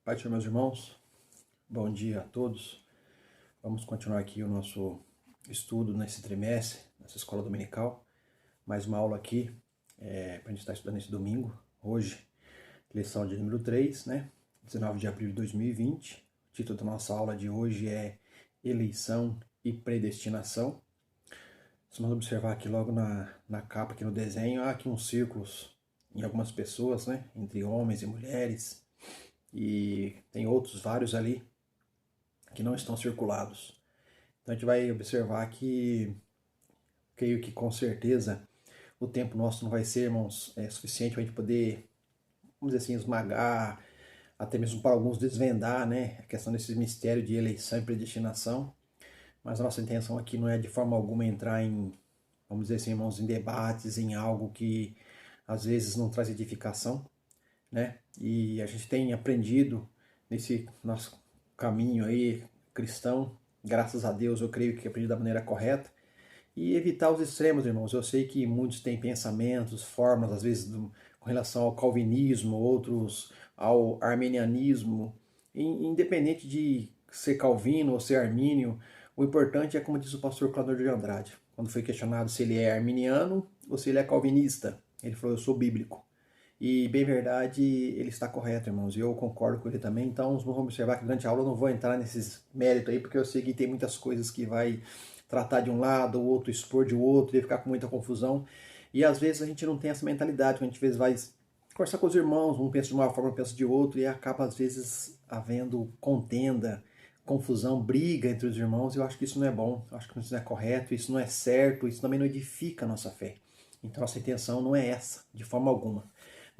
Pai do Senhor, meus irmãos, bom dia a todos. Vamos continuar aqui o nosso estudo nesse trimestre, nessa escola dominical. Mais uma aula aqui para a gente estar estudando esse domingo, hoje, lição de número 3, né? 19 de abril de 2020. O título da nossa aula de hoje é Eleição e Predestinação. Se nós observar aqui logo na capa, aqui no desenho, há aqui uns círculos em algumas pessoas, né? Entre homens e mulheres. E tem outros vários ali que não estão circulados. Então a gente vai observar que, creio que com certeza, o tempo nosso não vai ser, irmãos, suficiente para a gente poder, vamos dizer assim, esmagar, até mesmo para alguns desvendar, né, a questão desse mistério de eleição e predestinação. Mas a nossa intenção aqui não é de forma alguma entrar em, vamos dizer assim, irmãos, em debates, em algo que às vezes não traz edificação, né? E a gente tem aprendido nesse nosso caminho aí cristão, graças a Deus, eu creio que aprendi da maneira correta, e evitar os extremos, irmãos. Eu sei que muitos têm pensamentos, formas, às vezes com relação ao calvinismo, outros ao arminianismo, independente de ser calvino ou ser armínio, o importante é, como diz o pastor Cláudio de Andrade, quando foi questionado se ele é arminiano ou se ele é calvinista, ele falou: eu sou bíblico. E, bem verdade, ele está correto, irmãos, e eu concordo com ele também. Então, vamos observar que durante a aula eu não vou entrar nesses méritos aí, porque eu sei que tem muitas coisas que vai tratar de um lado, o outro expor de outro, e ficar com muita confusão. E às vezes a gente não tem essa mentalidade, a gente às vezes vai conversar com os irmãos, um pensa de uma forma, um pensa de outra, e acaba às vezes havendo contenda, confusão, briga entre os irmãos. E eu acho que isso não é bom, eu acho que isso não é correto, isso não é certo, isso também não edifica a nossa fé. Então, nossa intenção não é essa, de forma alguma.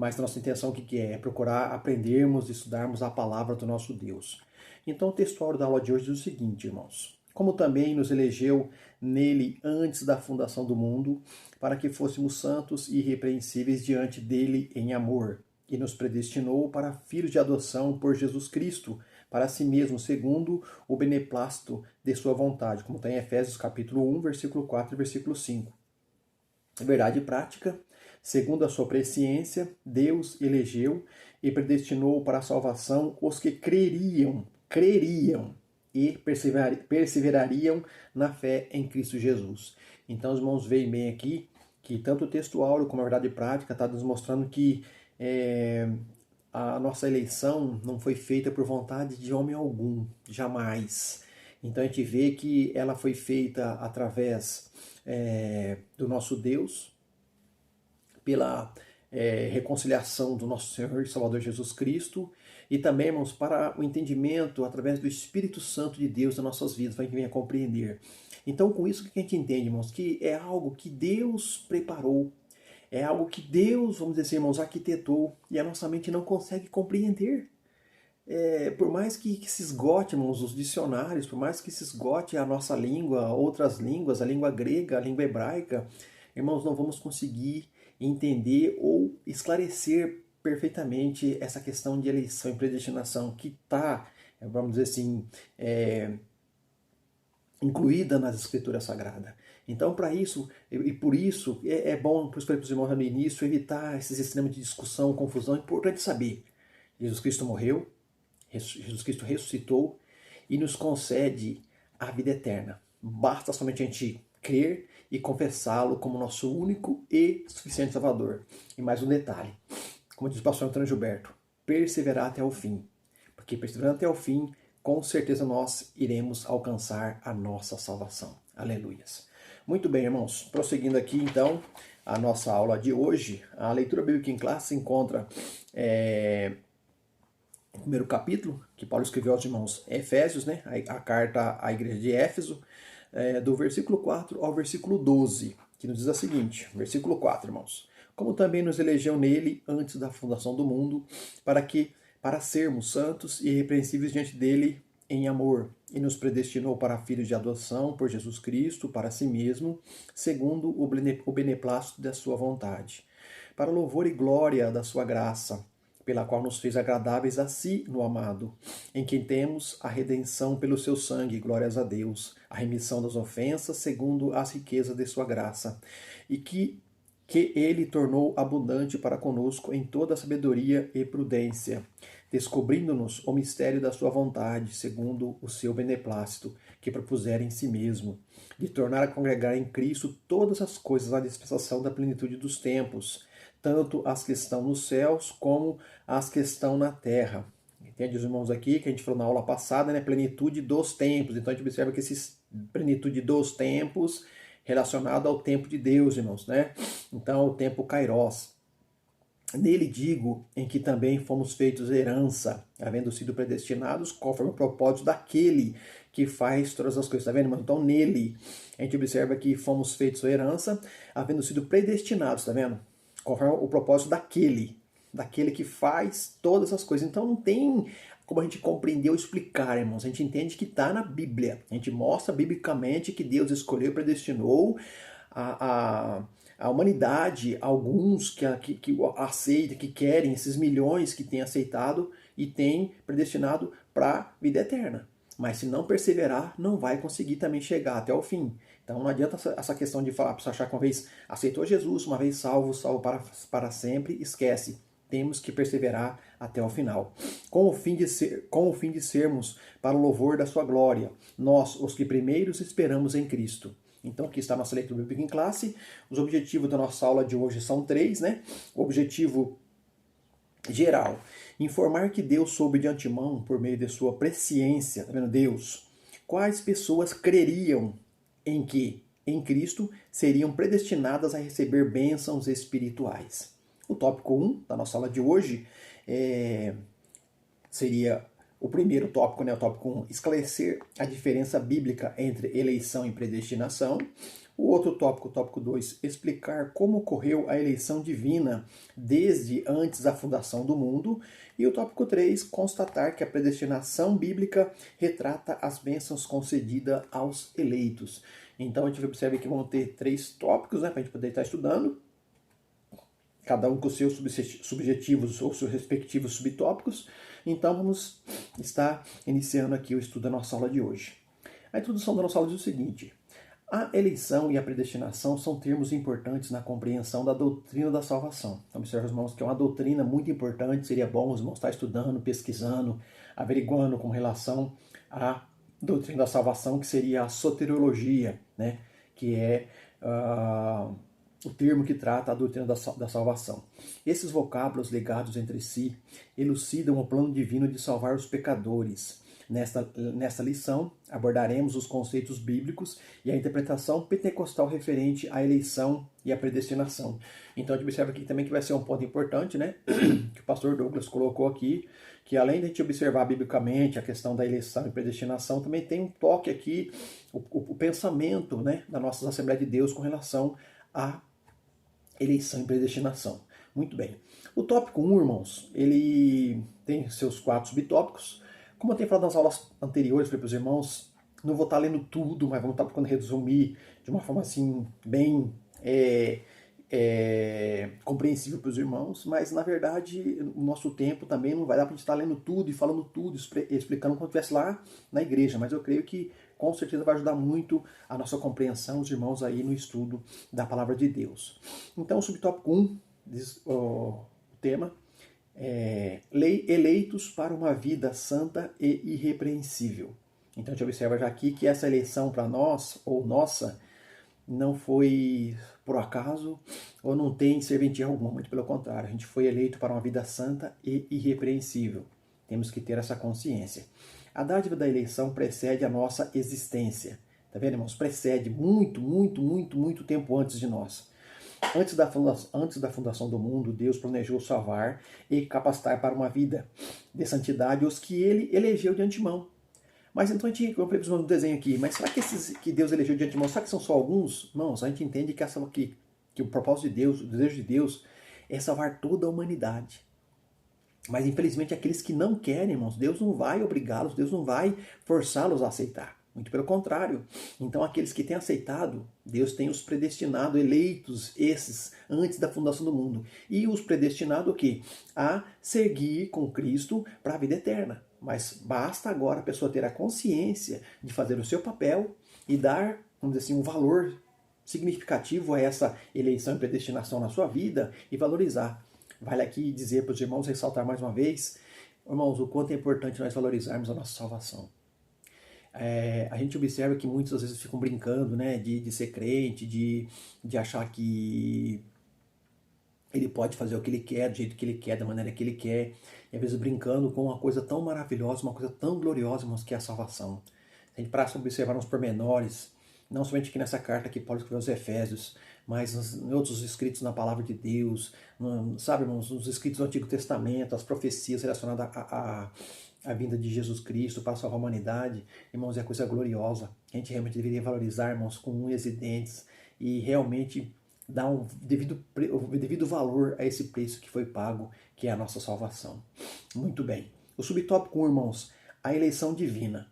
Mas a nossa intenção o que é? É procurar aprendermos e estudarmos a palavra do nosso Deus. Então o textuário da aula de hoje diz o seguinte, irmãos: como também nos elegeu nele antes da fundação do mundo, para que fôssemos santos e irrepreensíveis diante dele em amor, e nos predestinou para filhos de adoção por Jesus Cristo, para si mesmo, segundo o beneplácito de sua vontade, como está em Efésios capítulo 1, versículo 4 e versículo 5. Verdade prática: segundo a sua presciência, Deus elegeu e predestinou para a salvação os que creriam e perseverariam na fé em Cristo Jesus. Então, os irmãos veem bem aqui que tanto o texto áureo como a verdade prática está nos mostrando que a nossa eleição não foi feita por vontade de homem algum, jamais. Então a gente vê que ela foi feita através do nosso Deus, pela reconciliação do nosso Senhor e Salvador Jesus Cristo, e também, irmãos, para o entendimento através do Espírito Santo de Deus nas nossas vidas, para que a gente venha compreender. Então, com isso, o que a gente entende, irmãos? Que é algo que Deus preparou, é algo que Deus, vamos dizer assim, irmãos, arquitetou, e a nossa mente não consegue compreender. Por mais que se esgote, irmãos, os dicionários, por mais que se esgote a nossa língua, outras línguas, a língua grega, a língua hebraica, irmãos, não vamos conseguir entender ou esclarecer perfeitamente essa questão de eleição e predestinação que está, vamos dizer assim, incluída nas Escrituras Sagradas. Então, para isso, e por isso, é bom, por isso que eu falei para os irmãos no início, evitar esses extremos de discussão, confusão. É importante saber: Jesus Cristo morreu, Jesus Cristo ressuscitou e nos concede a vida eterna. Basta somente a gente crer e confessá-lo como nosso único e suficiente Salvador. E mais um detalhe, como diz o pastor Antônio Gilberto: perseverar até o fim. Porque perseverando até o fim, com certeza nós iremos alcançar a nossa salvação. Aleluias. Muito bem, irmãos. Prosseguindo aqui, então, a nossa aula de hoje, a leitura bíblica em classe se encontra no primeiro capítulo, que Paulo escreveu aos irmãos Efésios, né? A carta à igreja de Éfeso, do versículo 4 ao versículo 12, que nos diz o seguinte, versículo 4, irmãos: como também nos elegeu nele antes da fundação do mundo, para sermos santos e irrepreensíveis diante dele em amor, e nos predestinou para filhos de adoção por Jesus Cristo, para si mesmo, segundo o beneplácito da sua vontade, para louvor e glória da sua graça, pela qual nos fez agradáveis a si no amado, em quem temos a redenção pelo seu sangue, glórias a Deus, a remissão das ofensas, segundo as riquezas de sua graça, e que que ele tornou abundante para conosco em toda sabedoria e prudência, descobrindo-nos o mistério da sua vontade, segundo o seu beneplácito, que propusera em si mesmo, de tornar a congregar em Cristo todas as coisas à dispensação da plenitude dos tempos, tanto as que estão nos céus como as que estão na terra. Entende, os irmãos, aqui, que a gente falou na aula passada, né? Plenitude dos tempos. Então a gente observa que essa plenitude dos tempos relacionado ao tempo de Deus, irmãos, né? Então, o tempo Kairos. Nele digo, em que também fomos feitos herança, havendo sido predestinados conforme o propósito daquele que faz todas as coisas. Está vendo, irmão? Então, nele, a gente observa que fomos feitos herança, havendo sido predestinados, está vendo? Conforme o propósito daquele que faz todas as coisas. Então, não tem como a gente compreender ou explicar, irmãos. A gente entende que está na Bíblia. A gente mostra biblicamente que Deus escolheu, predestinou a humanidade, alguns que aceitam, que querem, esses milhões que têm aceitado e têm predestinado para a vida eterna. Mas se não perseverar, não vai conseguir também chegar até o fim. Então não adianta essa questão de falar, para achar que uma vez aceitou Jesus, uma vez salvo para sempre, esquece. Temos que perseverar até o final, com o fim de sermos para o louvor da sua glória, nós, os que primeiros esperamos em Cristo. Então aqui está a nossa leitura bíblica em classe. Os objetivos da nossa aula de hoje são 3, né? O objetivo geral: informar que Deus soube de antemão, por meio de sua presciência, tá vendo? Deus, quais pessoas creriam em que, em Cristo, seriam predestinadas a receber bênçãos espirituais. O tópico 1 da nossa aula de hoje seria o primeiro tópico, né, o tópico 1, esclarecer a diferença bíblica entre eleição e predestinação. O outro tópico, o tópico 2, explicar como ocorreu a eleição divina desde antes da fundação do mundo. E o tópico 3, constatar que a predestinação bíblica retrata as bênçãos concedidas aos eleitos. Então a gente observa que vão ter 3 tópicos, né, para a gente poder estar estudando, cada um com seus subjetivos ou seus respectivos subtópicos. Então vamos estar iniciando aqui o estudo da nossa aula de hoje. A introdução da nossa aula diz o seguinte: a eleição e a predestinação são termos importantes na compreensão da doutrina da salvação. Então, observe, irmãos, que é uma doutrina muito importante. Seria bom os irmãos estar estudando, pesquisando, averiguando com relação à doutrina da salvação, que seria a soteriologia, né? Que é o termo que trata a doutrina da salvação. Esses vocábulos ligados entre si elucidam o plano divino de salvar os pecadores. Nesta lição, abordaremos os conceitos bíblicos e a interpretação pentecostal referente à eleição e à predestinação. Então, a gente observa aqui também que vai ser um ponto importante, né? Que o pastor Douglas colocou aqui, que além de a gente observar biblicamente a questão da eleição e predestinação, também tem um toque aqui, o pensamento, né, da nossa Assembleia de Deus com relação à eleição e predestinação. Muito bem. O tópico 1, irmãos, ele tem seus 4 subtópicos. Como eu tenho falado nas aulas anteriores, falei para os irmãos, não vou estar lendo tudo, mas vamos estar procurando resumir de uma forma assim, bem compreensível para os irmãos, mas na verdade o nosso tempo também não vai dar para a gente estar lendo tudo e falando tudo, explicando como estivesse lá na igreja, mas eu creio que com certeza vai ajudar muito a nossa compreensão, os irmãos aí no estudo da palavra de Deus. Então o subtópico 1 diz o tema: eleitos para uma vida santa e irrepreensível. Então a gente observa já aqui que essa eleição para nós, ou nossa, não foi por acaso ou não tem serventia alguma, muito pelo contrário, a gente foi eleito para uma vida santa e irrepreensível. Temos que ter essa consciência. A dádiva da eleição precede a nossa existência. Tá vendo, irmãos? Precede muito tempo antes de nós. Antes da fundação do mundo, Deus planejou salvar e capacitar para uma vida de santidade os que ele elegeu de antemão. Mas então a gente, como eu falei no desenho aqui, mas será que esses que Deus elegeu de antemão, será que são só alguns? Não, a gente entende que o propósito de Deus, o desejo de Deus é salvar toda a humanidade. Mas infelizmente aqueles que não querem, irmãos, Deus não vai obrigá-los, Deus não vai forçá-los a aceitar. Muito pelo contrário. Então aqueles que têm aceitado, Deus tem os predestinado, eleitos esses, antes da fundação do mundo. E os predestinado o quê? A seguir com Cristo para a vida eterna. Mas basta agora a pessoa ter a consciência de fazer o seu papel e dar, vamos dizer assim, um valor significativo a essa eleição e predestinação na sua vida e valorizar. Vale aqui dizer para os irmãos, ressaltar mais uma vez, irmãos, o quanto é importante nós valorizarmos a nossa salvação. A gente observa que muitos às vezes ficam brincando, né, de ser crente, de achar que ele pode fazer o que ele quer, do jeito que ele quer, da maneira que ele quer, e às vezes brincando com uma coisa tão maravilhosa, uma coisa tão gloriosa, irmãos, que é a salvação. Se a gente parar para observar nos pormenores, não somente aqui nessa carta que Paulo escreveu aos Efésios, mas em outros escritos na Palavra de Deus, sabe, irmãos, nos escritos do Antigo Testamento, as profecias relacionadas à vinda de Jesus Cristo para salvar a humanidade, irmãos, é coisa gloriosa. A gente realmente deveria valorizar, irmãos, com unhas e dentes e realmente dar o devido valor a esse preço que foi pago, que é a nossa salvação. Muito bem. O subtópico 1, irmãos, a eleição divina.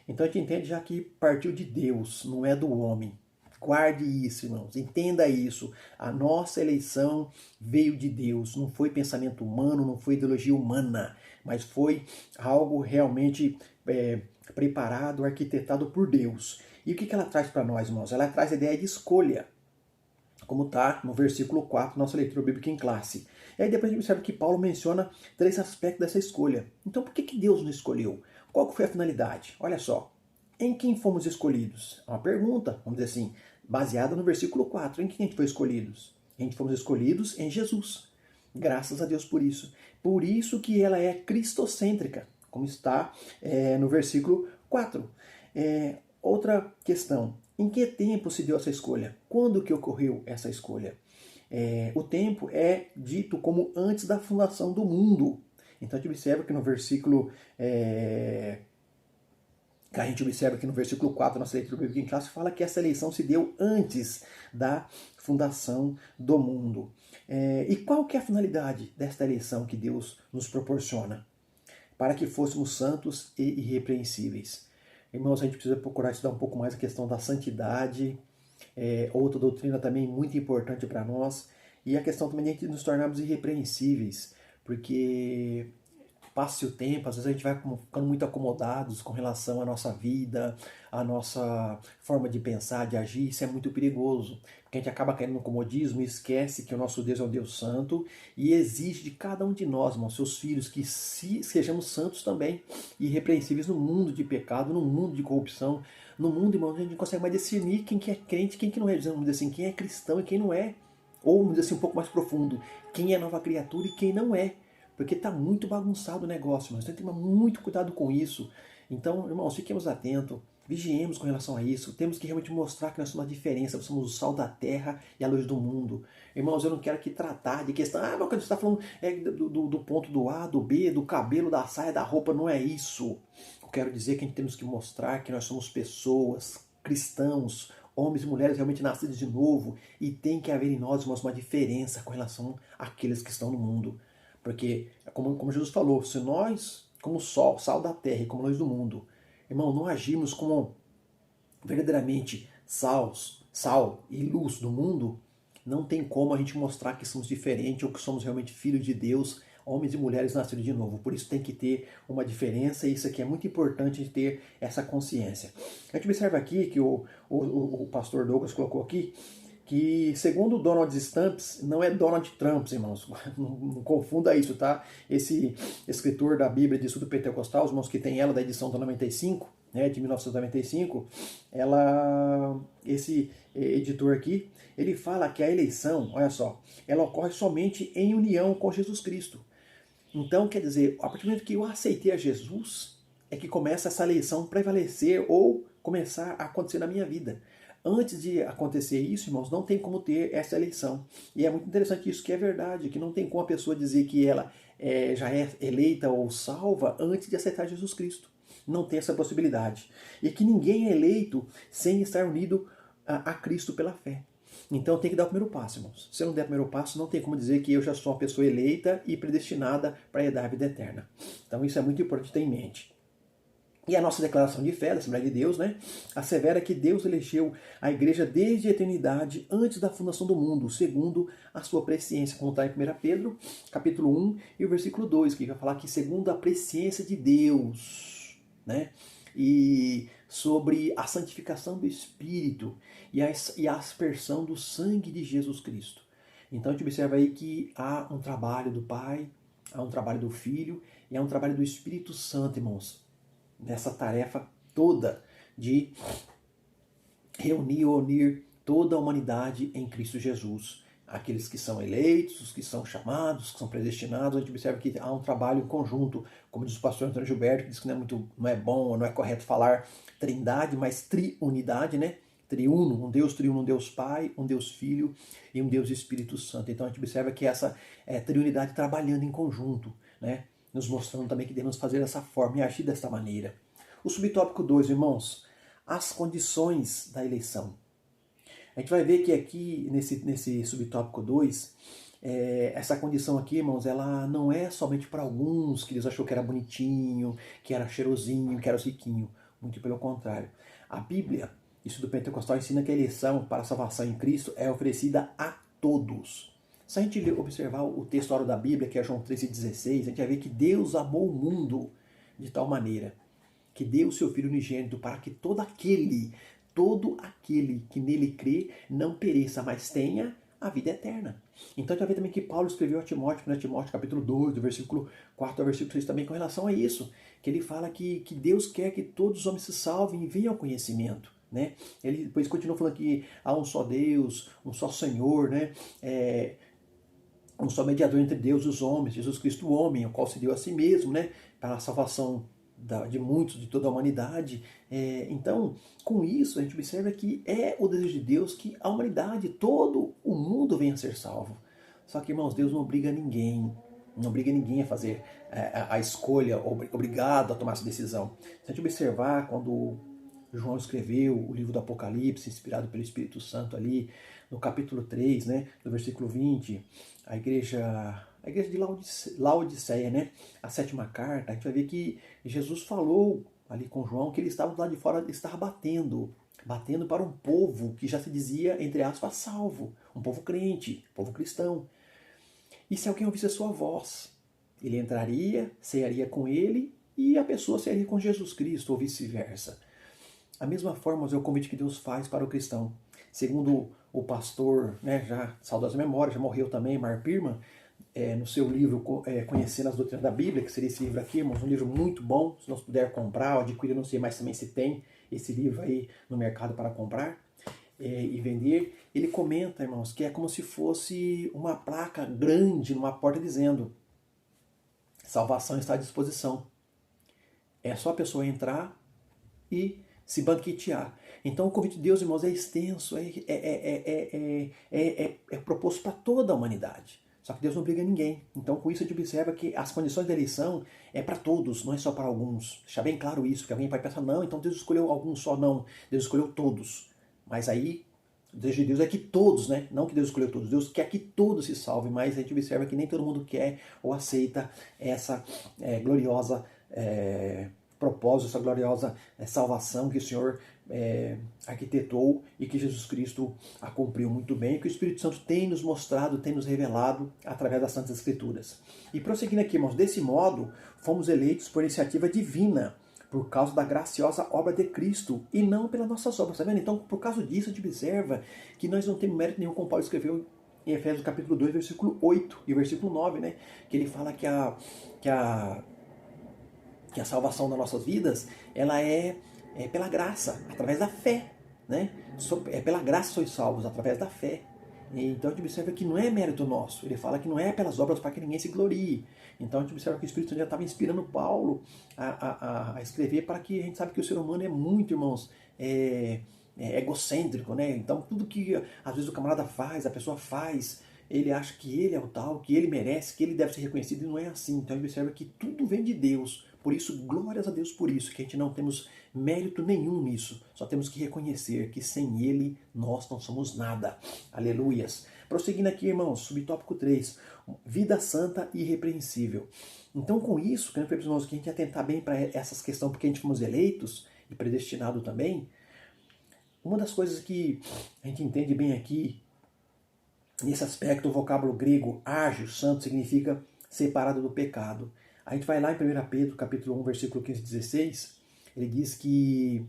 Então a gente entende já que partiu de Deus, não é do homem. Guarde isso, irmãos. Entenda isso. A nossa eleição veio de Deus. Não foi pensamento humano, não foi ideologia humana, mas foi algo realmente preparado, arquitetado por Deus. E o que ela traz para nós, irmãos? Ela traz a ideia de escolha, como está no versículo 4, nossa leitura bíblica em classe. E aí depois a gente observa que Paulo menciona 3 aspectos dessa escolha. Então por que Deus nos escolheu? Qual foi a finalidade? Olha só, em quem fomos escolhidos? É uma pergunta, vamos dizer assim, baseada no versículo 4. Em quem a gente foi escolhidos? A gente fomos escolhidos em Jesus. Graças a Deus por isso. Por isso que ela é cristocêntrica, como está no versículo 4. Outra questão. Em que tempo se deu essa escolha? Quando que ocorreu essa escolha? O tempo é dito como antes da fundação do mundo. Então a gente observa que no versículo... A gente observa que no versículo 4, nossa leitura bíblica em classe, fala que essa eleição se deu antes da fundação do mundo. E qual que é a finalidade desta eleição que Deus nos proporciona? Para que fôssemos santos e irrepreensíveis. Irmãos, a gente precisa procurar estudar um pouco mais a questão da santidade, outra doutrina também muito importante para nós, e a questão também de a gente nos tornarmos irrepreensíveis, porque passe o tempo, às vezes a gente vai ficando muito acomodados com relação à nossa vida, à nossa forma de pensar, de agir. Isso é muito perigoso, porque a gente acaba caindo no comodismo e esquece que o nosso Deus é um Deus santo e exige de cada um de nós, irmãos, seus filhos, que sejamos santos também, irrepreensíveis no mundo de pecado, no mundo de corrupção, no mundo, irmãos, a gente não consegue mais discernir quem que é crente, quem que não é, vamos dizer assim, quem é cristão e quem não é, ou vamos dizer assim, um pouco mais profundo, quem é nova criatura e quem não é. Porque está muito bagunçado o negócio, mas tem que tomar muito cuidado com isso. Então, irmãos, fiquemos atentos, vigiemos com relação a isso. Temos que realmente mostrar que nós somos a diferença, somos o sal da terra e a luz do mundo. Irmãos, eu não quero aqui tratar de questão, mas quando você está falando do ponto do A, do B, do cabelo, da saia, da roupa, não é isso. Eu quero dizer que a gente temos que mostrar que nós somos pessoas, cristãos, homens e mulheres realmente nascidos de novo, e tem que haver em nós, irmãos, uma diferença com relação àqueles que estão no mundo. Porque, como Jesus falou, se nós, como sol, sal da terra e como luz do mundo, irmão, não agirmos como verdadeiramente sal e luz do mundo, não tem como a gente mostrar que somos diferentes ou que somos realmente filhos de Deus, homens e mulheres nascidos de novo. Por isso tem que ter uma diferença, e isso aqui é muito importante de ter essa consciência. A gente observa aqui que o pastor Douglas colocou aqui, que segundo Donald Stamps, não é Donald Trump, irmãos, não confunda isso, tá? Esse escritor da Bíblia de Estudo Pentecostal, os irmãos que tem ela da edição do 95, né, de 1995, esse editor aqui, ele fala que a eleição, olha só, ela ocorre somente em união com Jesus Cristo. Então, quer dizer, a partir do momento que eu aceitei a Jesus, é que começa essa eleição a prevalecer ou começar a acontecer na minha vida. Antes de acontecer isso, irmãos, não tem como ter essa eleição. E é muito interessante isso, que é verdade, que não tem como a pessoa dizer que ela já é eleita ou salva antes de aceitar Jesus Cristo. Não tem essa possibilidade. E que ninguém é eleito sem estar unido a Cristo pela fé. Então tem que dar o primeiro passo, irmãos. Se eu não der o primeiro passo, não tem como dizer que eu já sou uma pessoa eleita e predestinada para herdar a vida eterna. Então isso é muito importante ter em mente. E a nossa declaração de fé da Assembleia de Deus, né, assevera que Deus elegeu a igreja desde a eternidade, antes da fundação do mundo, segundo a sua presciência, como está em 1 Pedro, capítulo 1 e o versículo 2, que vai falar que segundo a presciência de Deus, né? e sobre a santificação do Espírito e a aspersão do sangue de Jesus Cristo. Então a gente observa aí que há um trabalho do Pai, há um trabalho do Filho e há um trabalho do Espírito Santo, irmãos, nessa tarefa toda de reunir ou unir toda a humanidade em Cristo Jesus. Aqueles que são eleitos, os que são chamados, que são predestinados, a gente observa que há um trabalho em conjunto, como diz o pastor Antônio Gilberto, que diz que não é bom, não é correto falar trindade, mas triunidade, né? Triuno, um Deus triuno, um Deus Pai, um Deus Filho e um Deus Espírito Santo. Então a gente observa que essa triunidade trabalhando em conjunto, né? Nos mostrando também que devemos fazer dessa forma e agir desta maneira. O subtópico 2, irmãos, as condições da eleição. A gente vai ver que aqui, nesse subtópico 2, essa condição aqui, irmãos, ela não é somente para alguns que eles achou que era bonitinho, que era cheirosinho, que era riquinho. Muito pelo contrário. A Bíblia, isso do Pentecostal, ensina que a eleição para a salvação em Cristo é oferecida a todos. Se a gente observar o texto da Bíblia, que é João 3,16, a gente vai ver que Deus amou o mundo de tal maneira que deu o seu Filho unigênito para que todo aquele que nele crê não pereça, mas tenha a vida eterna. Então a gente vai ver também que Paulo escreveu a Timóteo, né? Timóteo capítulo 2, do versículo 4 ao versículo 6 também com relação a isso, que ele fala que Deus quer que todos os homens se salvem e venham ao conhecimento. Né? Ele depois continua falando que há um só Deus, um só Senhor, né? Um só mediador entre Deus e os homens, Jesus Cristo o homem, o qual se deu a si mesmo, né? Para a salvação de muitos, de toda a humanidade. Então, com isso, a gente observa que é o desejo de Deus que a humanidade, todo o mundo venha a ser salvo. Só que, irmãos, Deus não obriga ninguém, a fazer a escolha, obrigado a tomar essa decisão. Se a gente observar quando João escreveu o livro do Apocalipse, inspirado pelo Espírito Santo ali, no capítulo 3, né, do versículo 20, a igreja de Laodiceia, né, a 7ª carta, a gente vai ver que Jesus falou ali com João que ele estava do lado de fora, estava batendo para um povo que já se dizia, entre aspas, salvo, um povo crente, um povo cristão. E se alguém ouvisse a sua voz, ele entraria, cearia com ele e a pessoa cearia com Jesus Cristo, ou vice-versa. A mesma forma é o convite que Deus faz para o cristão. Segundo o pastor, né, já saudosa memória, já morreu também, Mar Pirman, no seu livro Conhecendo as Doutrinas da Bíblia, que seria esse livro aqui, irmãos, um livro muito bom, se nós puder comprar ou adquirir, não sei mais também se tem esse livro aí no mercado para comprar e vender, ele comenta, irmãos, que é como se fosse uma placa grande numa porta dizendo: salvação está à disposição. É só a pessoa entrar e se banquetear. Então o convite de Deus, irmãos, é extenso, é proposto para toda a humanidade. Só que Deus não obriga ninguém. Então com isso a gente observa que as condições da eleição é para todos, não é só para alguns. Deixar bem claro isso, porque alguém pode pensar, não, então Deus escolheu alguns só, não. Deus escolheu todos. Mas aí, o desejo de Deus é que todos, né? Não que Deus escolheu todos, Deus quer que todos se salvem, mas a gente observa que nem todo mundo quer ou aceita essa gloriosa propósito, essa gloriosa salvação que o Senhor arquitetou e que Jesus Cristo a cumpriu muito bem, e que o Espírito Santo tem nos mostrado, tem nos revelado através das Santas Escrituras. E prosseguindo aqui, irmãos, desse modo, fomos eleitos por iniciativa divina, por causa da graciosa obra de Cristo, e não pelas nossas obras, tá vendo? Então, por causa disso, a gente observa que nós não temos mérito nenhum, como Paulo escreveu em Efésios capítulo 2, versículo 8 e versículo 9, né? Que ele fala que a salvação das nossas vidas, ela é pela graça, através da fé, né? É pela graça sois salvos, através da fé. Então a gente observa que não é mérito nosso. Ele fala que não é pelas obras para que ninguém se glorie. Então a gente observa que o Espírito Santo já estava inspirando Paulo a escrever, para que a gente sabe que o ser humano é muito, irmãos, egocêntrico, né? Então tudo que às vezes o camarada faz, a pessoa faz, ele acha que ele é o tal, que ele merece, que ele deve ser reconhecido, e não é assim. Então a gente observa que tudo vem de Deus. Por isso, glórias a Deus por isso, que a gente não temos mérito nenhum nisso. Só temos que reconhecer que sem Ele nós não somos nada. Aleluias. Prosseguindo aqui, irmãos, subtópico 3. Vida santa e irrepreensível. Então, com isso, quero pedir para os irmãos que a gente atentar bem para essas questões, porque a gente fomos eleitos e predestinados também. Uma das coisas que a gente entende bem aqui, nesse aspecto, o vocábulo grego ágio, santo, significa separado do pecado. A gente vai lá em 1 Pedro, capítulo 1, versículo 15 e 16, Ele diz que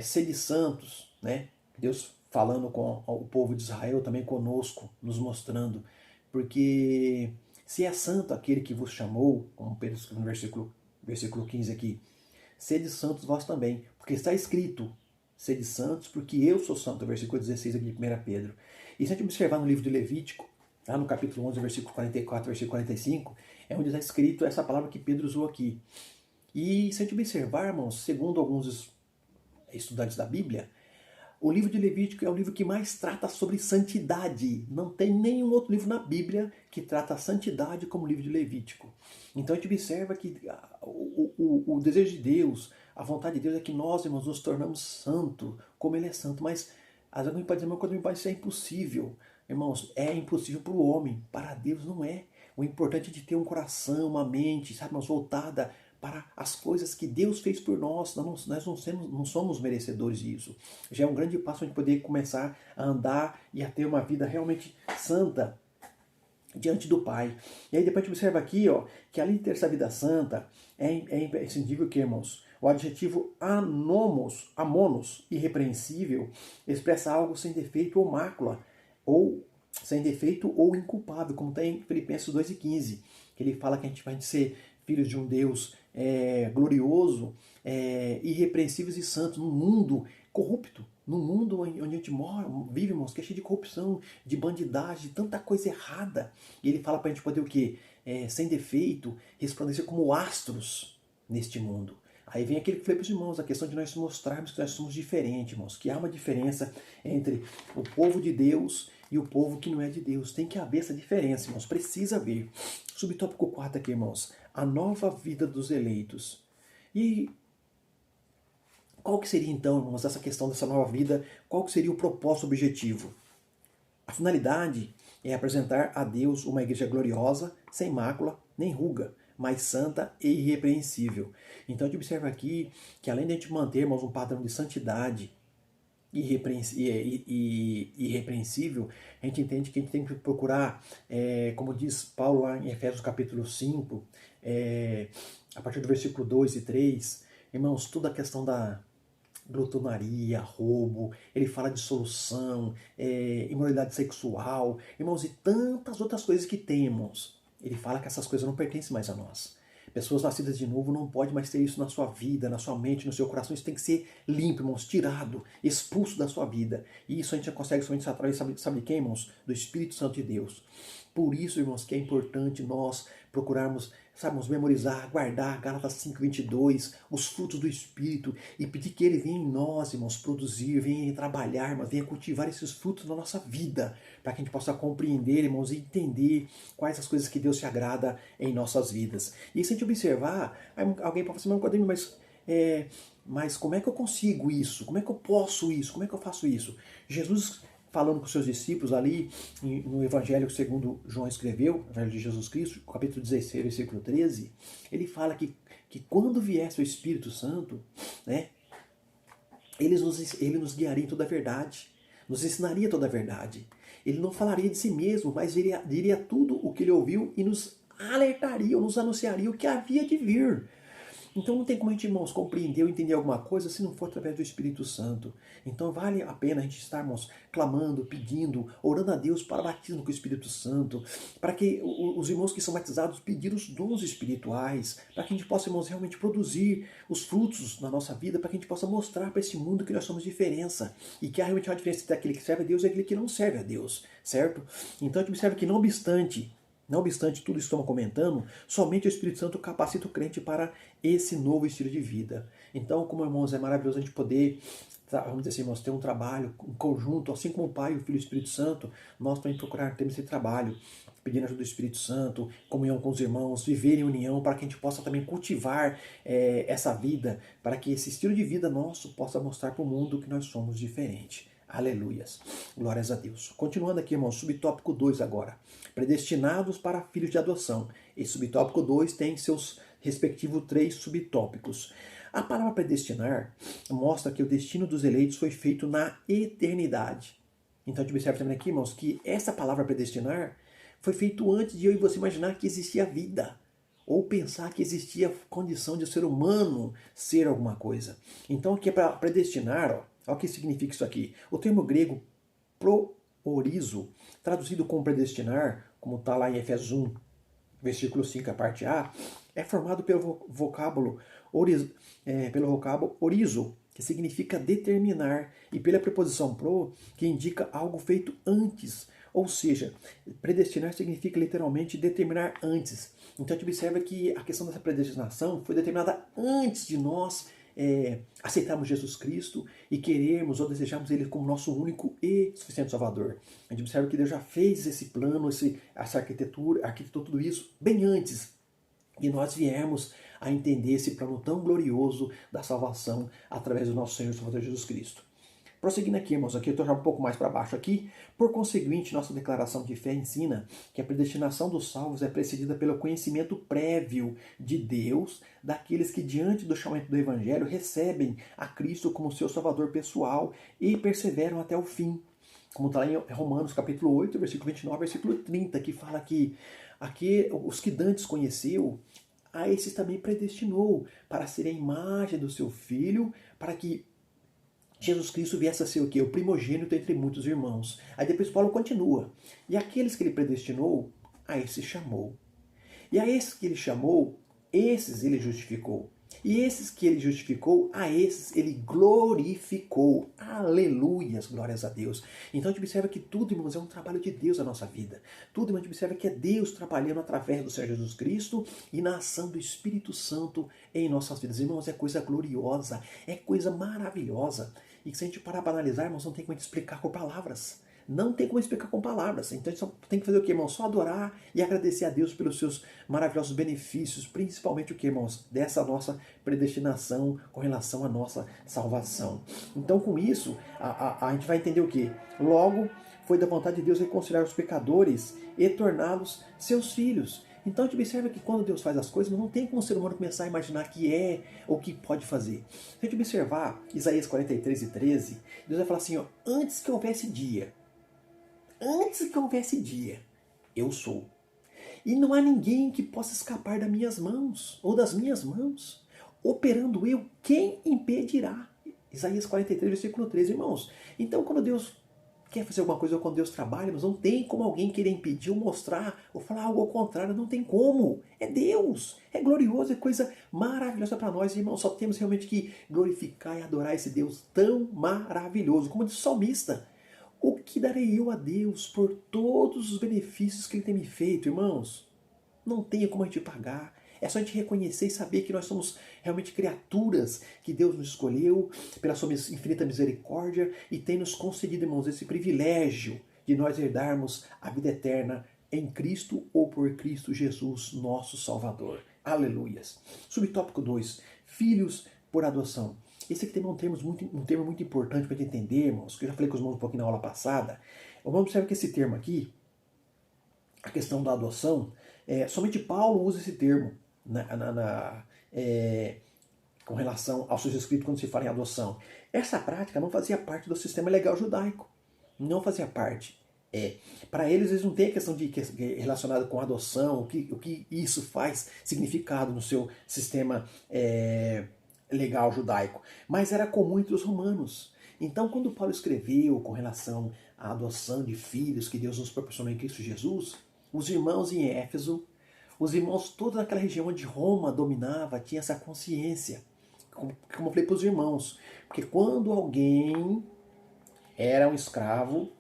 sede santos, né? Deus falando com o povo de Israel, também conosco, nos mostrando. Porque se é santo aquele que vos chamou, como Pedro escreve no versículo 15 aqui, sede santos vós também, porque está escrito, sede santos, porque eu sou santo, versículo 16 aqui de 1 Pedro. E se a gente observar no livro de Levítico, lá no capítulo 11, versículo 44, versículo 45, é onde está escrito essa palavra que Pedro usou aqui. E se a gente observar, irmãos, segundo alguns estudantes da Bíblia, o livro de Levítico é o livro que mais trata sobre santidade. Não tem nenhum outro livro na Bíblia que trata a santidade como o livro de Levítico. Então a gente observa que o desejo de Deus, a vontade de Deus é que nós, irmãos, nos tornamos santo, como Ele é santo. Mas às vezes alguém pode dizer, mas pode ser impossível. Irmãos, é impossível para o homem, para Deus não é. O importante é de ter um coração, uma mente, sabe, irmãos, voltada para as coisas que Deus fez por nós. Nós não somos merecedores disso. Já é um grande passo a gente poder começar a andar e a ter uma vida realmente santa diante do Pai. E aí depois a gente observa aqui, ó, que além de ter essa vida santa, é imprescindível que, irmãos, o adjetivo amonos, irrepreensível, expressa algo sem defeito ou mácula, ou sem defeito ou inculpável, como está em Filipenses 2:15, que ele fala que a gente vai ser filhos de um Deus glorioso, irrepreensíveis e santos, num mundo corrupto, num mundo onde a gente vive, irmãos, que é cheio de corrupção, de bandidagem, de tanta coisa errada. E ele fala para a gente poder o quê? Sem defeito, resplandecer como astros neste mundo. Aí vem aquele que falei para os irmãos, a questão de nós mostrarmos que nós somos diferentes, irmãos, que há uma diferença entre o povo de Deus e o povo que não é de Deus. Tem que haver essa diferença, irmãos, precisa haver. Subtópico 4 aqui, irmãos, a nova vida dos eleitos. E qual que seria então, irmãos, essa questão dessa nova vida? Qual que seria o propósito, o objetivo? A finalidade é apresentar a Deus uma igreja gloriosa, sem mácula, nem ruga, mas santa e irrepreensível. Então a gente observa aqui que além de a gente mantermos um padrão de santidade irrepreensível, a gente entende que a gente tem que procurar, como diz Paulo lá em Efésios capítulo 5, a partir do versículo 2 e 3, irmãos, toda a questão da glutonaria, roubo, ele fala de dissolução, imoralidade sexual, irmãos, e tantas outras coisas que temos. Ele fala que essas coisas não pertencem mais a nós. Pessoas nascidas de novo não podem mais ter isso na sua vida, na sua mente, no seu coração. Isso tem que ser limpo, irmãos, tirado, expulso da sua vida. E isso a gente consegue somente através, sabe de quem, irmãos? Do Espírito Santo de Deus. Por isso, irmãos, que é importante nós procurarmos, sabemos, memorizar, guardar Gálatas 5:22, os frutos do Espírito, e pedir que Ele venha em nós, irmãos, produzir, venha trabalhar, irmãos, venha cultivar esses frutos na nossa vida, para que a gente possa compreender, irmãos, e entender quais as coisas que Deus se agrada em nossas vidas. E se a gente observar, alguém pode falar assim, mas como é que eu consigo isso? Como é que eu posso isso? Como é que eu faço isso? Jesus, falando com seus discípulos ali no Evangelho segundo João escreveu, Evangelho de Jesus Cristo, capítulo 16, versículo 13, ele fala que quando viesse o Espírito Santo, né, ele nos guiaria em toda a verdade, nos ensinaria toda a verdade. Ele não falaria de si mesmo, mas diria tudo o que ele ouviu e nos alertaria, ou nos anunciaria o que havia de vir. Então não tem como a gente, irmãos, compreender ou entender alguma coisa se não for através do Espírito Santo. Então vale a pena a gente estarmos clamando, pedindo, orando a Deus para batismo com o Espírito Santo, para que os irmãos que são batizados pedir os dons espirituais, para que a gente possa, irmãos, realmente produzir os frutos na nossa vida, para que a gente possa mostrar para esse mundo que nós somos diferença, e que há realmente uma diferença entre aquele que serve a Deus e aquele que não serve a Deus, certo? Então a gente observa que não obstante tudo isso que estamos comentando, somente o Espírito Santo capacita o crente para esse novo estilo de vida. Então, como irmãos, é maravilhoso a gente poder, vamos dizer assim, irmãos, ter um trabalho em conjunto, assim como o Pai, o Filho e o Espírito Santo, nós também procurar ter esse trabalho, pedindo ajuda do Espírito Santo, comunhão com os irmãos, viver em união, para que a gente possa também cultivar essa vida, para que esse estilo de vida nosso possa mostrar para o mundo que nós somos diferentes. Aleluias. Glórias a Deus. Continuando aqui, irmãos, subtópico 2 agora. Predestinados para filhos de adoção. Esse subtópico 2 tem seus respectivos 3 subtópicos. A palavra predestinar mostra que o destino dos eleitos foi feito na eternidade. Então a gente observa também aqui, irmãos, que essa palavra predestinar foi feito antes de eu e você imaginar que existia vida. ou pensar que existia condição de o ser humano ser alguma coisa. Então aqui é para predestinar, ó, olha o que significa isso aqui. O termo grego proorizo, traduzido como predestinar, como está lá em Efésios 1, versículo 5, a parte A, é formado pelo vocábulo orizo, que significa determinar, e pela preposição pro, que indica algo feito antes. Ou seja, predestinar significa literalmente determinar antes. Então a gente observa que a questão dessa predestinação foi determinada antes de nós aceitarmos Jesus Cristo e querermos ou desejarmos Ele como nosso único e suficiente Salvador. A gente observa que Deus já fez esse plano, essa arquitetura, arquitetou tudo isso bem antes de nós viermos a entender esse plano tão glorioso da salvação através do nosso Senhor e Salvador Jesus Cristo. Prosseguindo aqui, irmãos, aqui eu estou já um pouco mais para baixo aqui. Por conseguinte, nossa declaração de fé ensina que a predestinação dos salvos é precedida pelo conhecimento prévio de Deus daqueles que, diante do chamamento do Evangelho, recebem a Cristo como seu Salvador pessoal e perseveram até o fim. Como está lá em Romanos capítulo 8, versículo 29, versículo 30, que fala que aqui os que dantes conheceu, a esses também predestinou para serem a imagem do seu Filho, para que Jesus Cristo viesse a ser o quê? O primogênito entre muitos irmãos. Aí depois Paulo continua. E aqueles que ele predestinou, a esses chamou. E a esses que ele chamou, esses ele justificou. E esses que ele justificou, a esses ele glorificou. Aleluias, glórias a Deus. Então a gente observa que tudo, irmãos, é um trabalho de Deus na nossa vida. Tudo, irmãos, a gente observa que é Deus trabalhando através do Senhor Jesus Cristo e na ação do Espírito Santo em nossas vidas. Irmãos, é coisa gloriosa, é coisa maravilhosa. E que se a gente parar para analisar, irmãos, não tem como a gente explicar com palavras. Não tem como explicar com palavras. Então a gente só tem que fazer o que, irmãos? Só adorar e agradecer a Deus pelos seus maravilhosos benefícios, principalmente o que, irmãos? Dessa nossa predestinação com relação à nossa salvação. Então com isso, a gente vai entender o que? Logo, foi da vontade de Deus reconciliar os pecadores e torná-los seus filhos. Então a gente observa que quando Deus faz as coisas, não tem como o ser humano começar a imaginar que é ou que pode fazer. Se a gente observar Isaías 43 e 13, Deus vai falar assim, ó, antes que houvesse dia, eu sou. E não há ninguém que possa escapar das minhas mãos, ou das minhas mãos. Operando eu, quem impedirá? Isaías 43, versículo 13, irmãos. Então quando Deus quer fazer alguma coisa ou quando Deus trabalha, mas não tem como alguém querer impedir ou mostrar ou falar algo ao contrário, não tem como. É Deus, é glorioso, é coisa maravilhosa para nós, irmãos. Só temos realmente que glorificar e adorar esse Deus tão maravilhoso. Como disse o salmista, o que darei eu a Deus por todos os benefícios que Ele tem me feito, irmãos? Não tem como a gente pagar. É só a gente reconhecer e saber que nós somos realmente criaturas que Deus nos escolheu pela sua infinita misericórdia e tem nos concedido, irmãos, esse privilégio de nós herdarmos a vida eterna em Cristo ou por Cristo Jesus, nosso Salvador. Aleluias. Subtópico 2. Filhos por adoção. Esse aqui tem um termo muito importante para a gente entender, irmãos, que eu já falei com os irmãos um pouquinho na aula passada. Vamos observar que esse termo aqui, a questão da adoção, somente Paulo usa esse termo com relação aos seus escritos quando se fala em adoção. Essa prática não fazia parte do sistema legal judaico. Não fazia parte. Para eles não tem a questão relacionada com adoção, o que isso faz significado no seu sistema legal judaico. Mas era comum entre os romanos. Então, quando Paulo escreveu com relação à adoção de filhos que Deus nos proporcionou em Cristo Jesus, os irmãos em Éfeso, os irmãos toda naquela região onde Roma dominava, tinha essa consciência. Como eu falei para os irmãos, porque quando alguém era um escravo,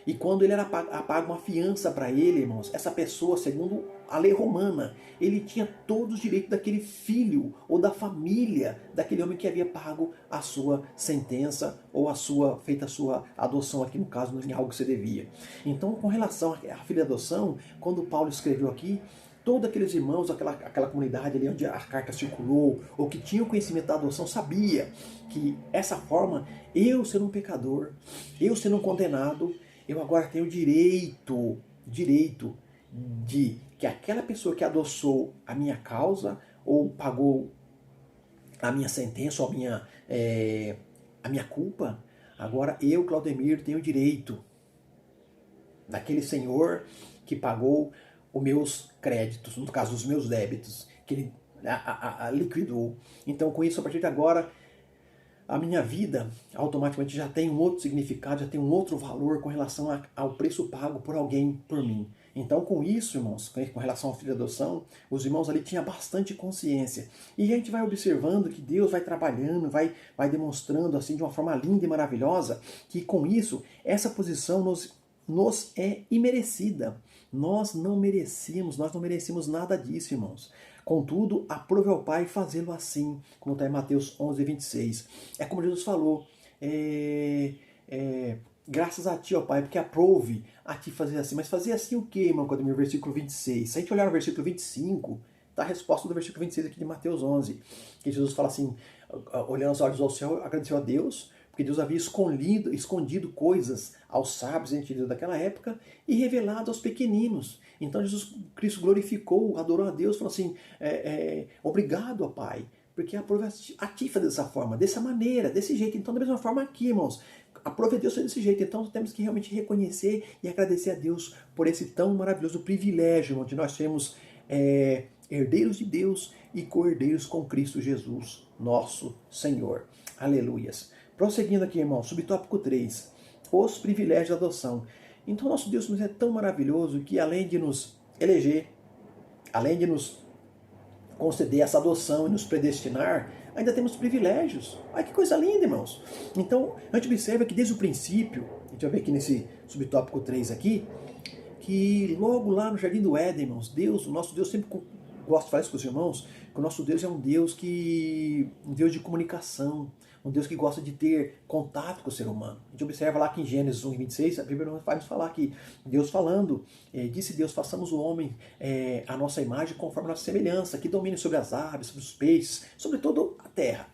e quando ele era pago uma fiança para ele, irmãos, essa pessoa, segundo a lei romana, ele tinha todos os direitos daquele filho ou da família daquele homem que havia pago a sua sentença ou feita a sua adoção, aqui no caso, em algo que você devia. Então, com relação à filha de adoção, quando Paulo escreveu aqui, todos aqueles irmãos, aquela comunidade ali onde a carta circulou, ou que tinham conhecimento da adoção, sabia que essa forma, eu sendo um pecador, eu sendo um condenado, eu agora tenho direito de que aquela pessoa que adoçou a minha causa ou pagou a minha sentença ou a minha culpa, agora eu, Claudemir, tenho direito daquele senhor que pagou os meus créditos, no caso, os meus débitos. que Ele liquidou. Então, com isso, a partir de agora, a minha vida automaticamente já tem um outro significado, já tem um outro valor com relação ao preço pago por alguém por mim. Então, com isso, irmãos, com relação ao filho de adoção, os irmãos ali tinham bastante consciência. E a gente vai observando que Deus vai trabalhando, vai demonstrando assim de uma forma linda e maravilhosa, que com isso, essa posição nos é imerecida. Nós não merecemos nada disso, irmãos. Contudo, aprove ao Pai fazê-lo assim, como está em Mateus 11, 26. É como Jesus falou, graças a ti, ó Pai, porque aprove a ti fazer assim. Mas fazer assim o quê, irmão, quando no versículo 26? Se a gente olhar no versículo 25, está a resposta do versículo 26 aqui de Mateus 11, que Jesus fala assim, olhando os olhos ao céu, agradeceu a Deus, porque Deus havia escondido coisas aos sábios e entendidos daquela época e revelado aos pequeninos. Então Jesus Cristo glorificou, adorou a Deus, falou assim, obrigado, ó Pai, porque aprove a ti fazer dessa forma, dessa maneira, desse jeito. Então, da mesma forma aqui, irmãos, aprove a Deus fazer desse jeito. Então, temos que realmente reconhecer e agradecer a Deus por esse tão maravilhoso privilégio, onde nós temos herdeiros de Deus e co-herdeiros com Cristo Jesus, nosso Senhor. Aleluias. Prosseguindo aqui, irmão, subtópico 3, os privilégios da adoção. Então, nosso Deus é tão maravilhoso que, além de nos eleger, além de nos conceder essa adoção e nos predestinar, ainda temos privilégios. Olha que coisa linda, irmãos. Então, a gente observa que desde o princípio, a gente vai ver aqui nesse subtópico 3 aqui, que logo lá no Jardim do Éden, irmãos, Deus, o nosso Deus, sempre gosto de falar isso com os irmãos, que o nosso Deus é um Deus de comunicação, um Deus que gosta de ter contato com o ser humano. A gente observa lá que em Gênesis 1:26, a Bíblia vai nos falar que Deus falando, disse Deus, façamos o homem a nossa imagem conforme a nossa semelhança, que domine sobre as aves, sobre os peixes, sobre toda a terra.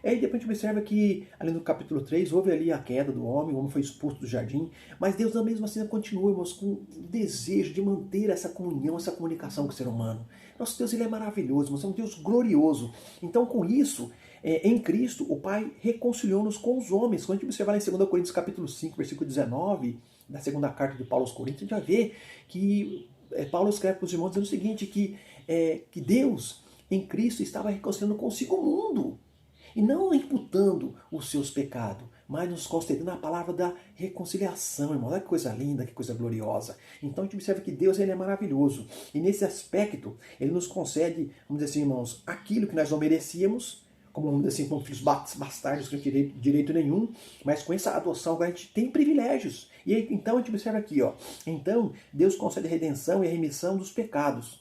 Aí depois a gente observa que, ali no capítulo 3, houve ali a queda do homem, o homem foi expulso do jardim, mas Deus, da mesma assim, continua, irmãos, com o desejo de manter essa comunhão, essa comunicação com o ser humano. Nosso Deus, ele é maravilhoso, irmãos, é um Deus glorioso. Então, com isso, em Cristo, o Pai reconciliou-nos com os homens. Quando a gente observar lá em 2 Coríntios capítulo 5, versículo 19, da segunda carta de Paulo aos Coríntios, a gente vai ver que Paulo escreve para os irmãos dizendo o seguinte, que Deus, em Cristo, estava reconciliando consigo o mundo. E não imputando os seus pecados, mas nos concedendo a palavra da reconciliação, irmão. Olha que coisa linda, que coisa gloriosa. Então a gente observa que Deus, ele é maravilhoso. E nesse aspecto, ele nos concede, vamos dizer assim, irmãos, aquilo que nós não merecíamos, como vamos dizer assim, como filhos bastardos que não tinham direito nenhum, mas com essa adoção agora a gente tem privilégios. E aí, então a gente observa aqui, ó. Então Deus concede a redenção e a remissão dos pecados.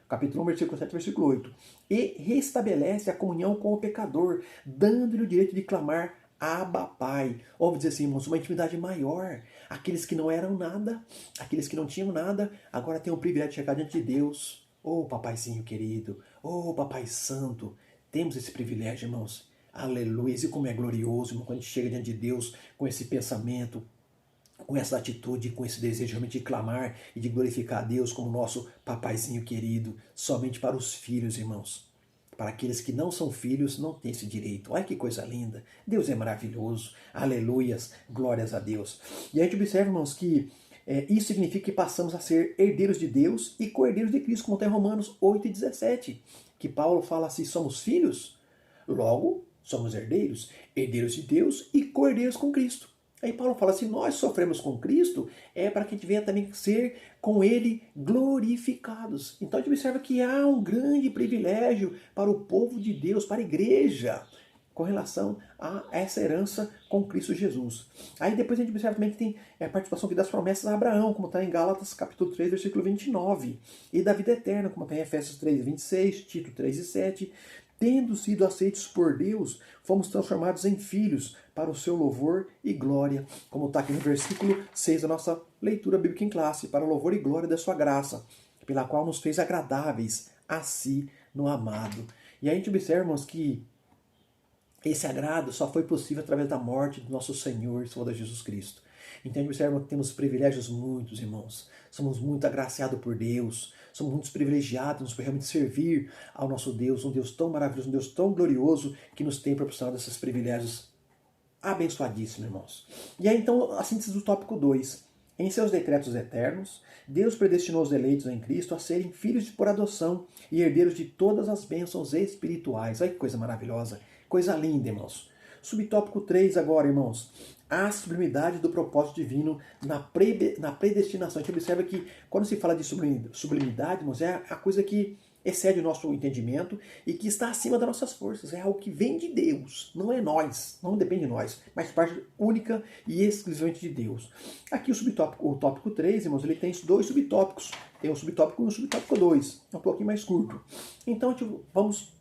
Capítulo 1, versículo 7, versículo 8. E restabelece a comunhão com o pecador, dando-lhe o direito de clamar Abba, Pai. Ou vamos dizer assim, irmãos, uma intimidade maior. Aqueles que não eram nada, aqueles que não tinham nada, agora têm o privilégio de chegar diante de Deus. Oh, papaizinho querido, oh, papai santo. Temos esse privilégio, irmãos. Aleluia. E como é glorioso, irmão, quando a gente chega diante de Deus com esse pensamento, com essa atitude, com esse desejo realmente de clamar e de glorificar a Deus como nosso papaizinho querido, somente para os filhos, irmãos. Para aqueles que não são filhos, não têm esse direito. Olha que coisa linda. Deus é maravilhoso. Aleluias. Glórias a Deus. E a gente observa, irmãos, que isso significa que passamos a ser herdeiros de Deus e co-herdeiros de Cristo, como está em Romanos 8:17, que Paulo fala assim, somos filhos, logo somos herdeiros, herdeiros de Deus e co-herdeiros com Cristo. Aí Paulo fala assim, nós sofremos com Cristo, para que a gente venha também ser com Ele glorificados. Então a gente observa que há um grande privilégio para o povo de Deus, para a igreja, com relação a essa herança com Cristo Jesus. Aí depois a gente observa também que tem a participação aqui das promessas a Abraão, como está em Gálatas capítulo 3, versículo 29, e da vida eterna, como está em Efésios 3, 26, Tito 3 e 7, tendo sido aceitos por Deus, fomos transformados em filhos para o seu louvor e glória, como está aqui no versículo 6 da nossa leitura bíblica em classe, para o louvor e glória da sua graça, pela qual nos fez agradáveis a si no amado. E a gente observa, irmãos, que esse agrado só foi possível através da morte do nosso Senhor e Salvador Jesus Cristo. Então a gente observa que temos privilégios muitos, irmãos. Somos muito agraciados por Deus. Somos muito privilegiados por realmente servir ao nosso Deus, um Deus tão maravilhoso, um Deus tão glorioso, que nos tem proporcionado esses privilégios abençoadíssimos, irmãos. E aí então a síntese do tópico 2. Em seus decretos eternos, Deus predestinou os eleitos em Cristo a serem filhos por adoção e herdeiros de todas as bênçãos espirituais. Olha que coisa maravilhosa, coisa linda, irmãos. Subtópico 3 agora, irmãos. A sublimidade do propósito divino na predestinação. A gente observa que quando se fala de sublimidade, irmãos, é a coisa que excede o nosso entendimento e que está acima das nossas forças. É algo que vem de Deus, não é nós, não depende de nós, mas parte única e exclusivamente de Deus. Aqui o tópico 3, irmãos, ele tem dois subtópicos. Tem o subtópico 1 e o subtópico 2. É um pouquinho mais curto. Então, vamos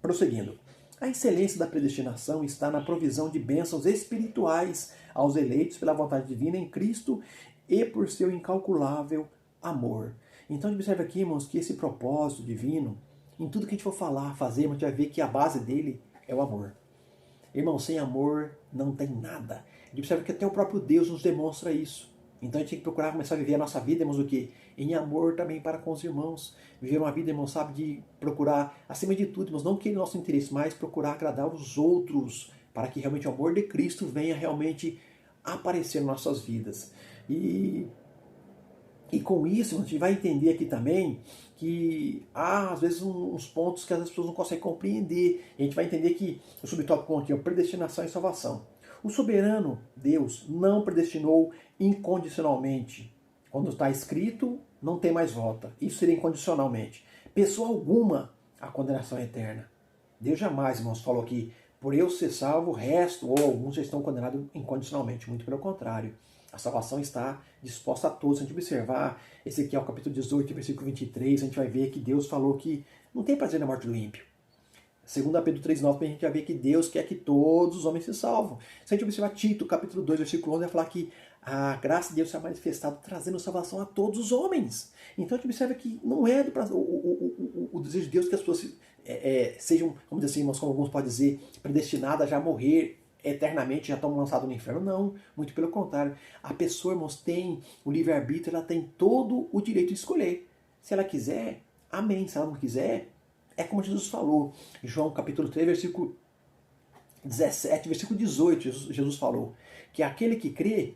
prosseguindo. A excelência da predestinação está na provisão de bênçãos espirituais aos eleitos pela vontade divina em Cristo e por seu incalculável amor. Então a gente observa aqui, irmãos, que esse propósito divino, em tudo que a gente for falar, fazer, a gente vai ver que a base dele é o amor. Irmão, sem amor não tem nada. A gente observa que até o próprio Deus nos demonstra isso. Então a gente tem que procurar começar a viver a nossa vida, irmãos, o quê? Em amor também para com os irmãos. Viver uma vida, irmãos, sabe, de procurar, acima de tudo, irmãos, não querer nosso interesse, mas procurar agradar os outros, para que realmente o amor de Cristo venha realmente aparecer em nossas vidas. E com isso, a gente vai entender aqui também que há, às vezes, uns pontos que as pessoas não conseguem compreender. E a gente vai entender que o subtópico 1 aqui é predestinação e salvação. O soberano Deus não predestinou incondicionalmente. Quando está escrito, não tem mais volta. Isso seria incondicionalmente. Pessoa alguma, a condenação é eterna. Deus jamais, irmãos, falou que por eu ser salvo, o resto ou alguns já estão condenados incondicionalmente. Muito pelo contrário. A salvação está disposta a todos. Se a gente observar Ezequiel capítulo 18, versículo 23, a gente vai ver que Deus falou que não tem prazer na morte do ímpio. 2 Pedro 3,9, a gente vai ver que Deus quer que todos os homens se salvam. Se a gente observar Tito, capítulo 2, versículo 11, vai falar que a graça de Deus se é manifestada trazendo salvação a todos os homens. Então a gente observa que não é o desejo de Deus que as pessoas sejam, vamos dizer assim, irmãos, como alguns podem dizer, predestinadas a já morrer eternamente, já estão lançados no inferno. Não, muito pelo contrário. A pessoa, irmãos, tem o livre-arbítrio, ela tem todo o direito de escolher. Se ela quiser, amém. Se ela não quiser, é como Jesus falou. João capítulo 3, versículo 17, versículo 18, Jesus falou que aquele que crê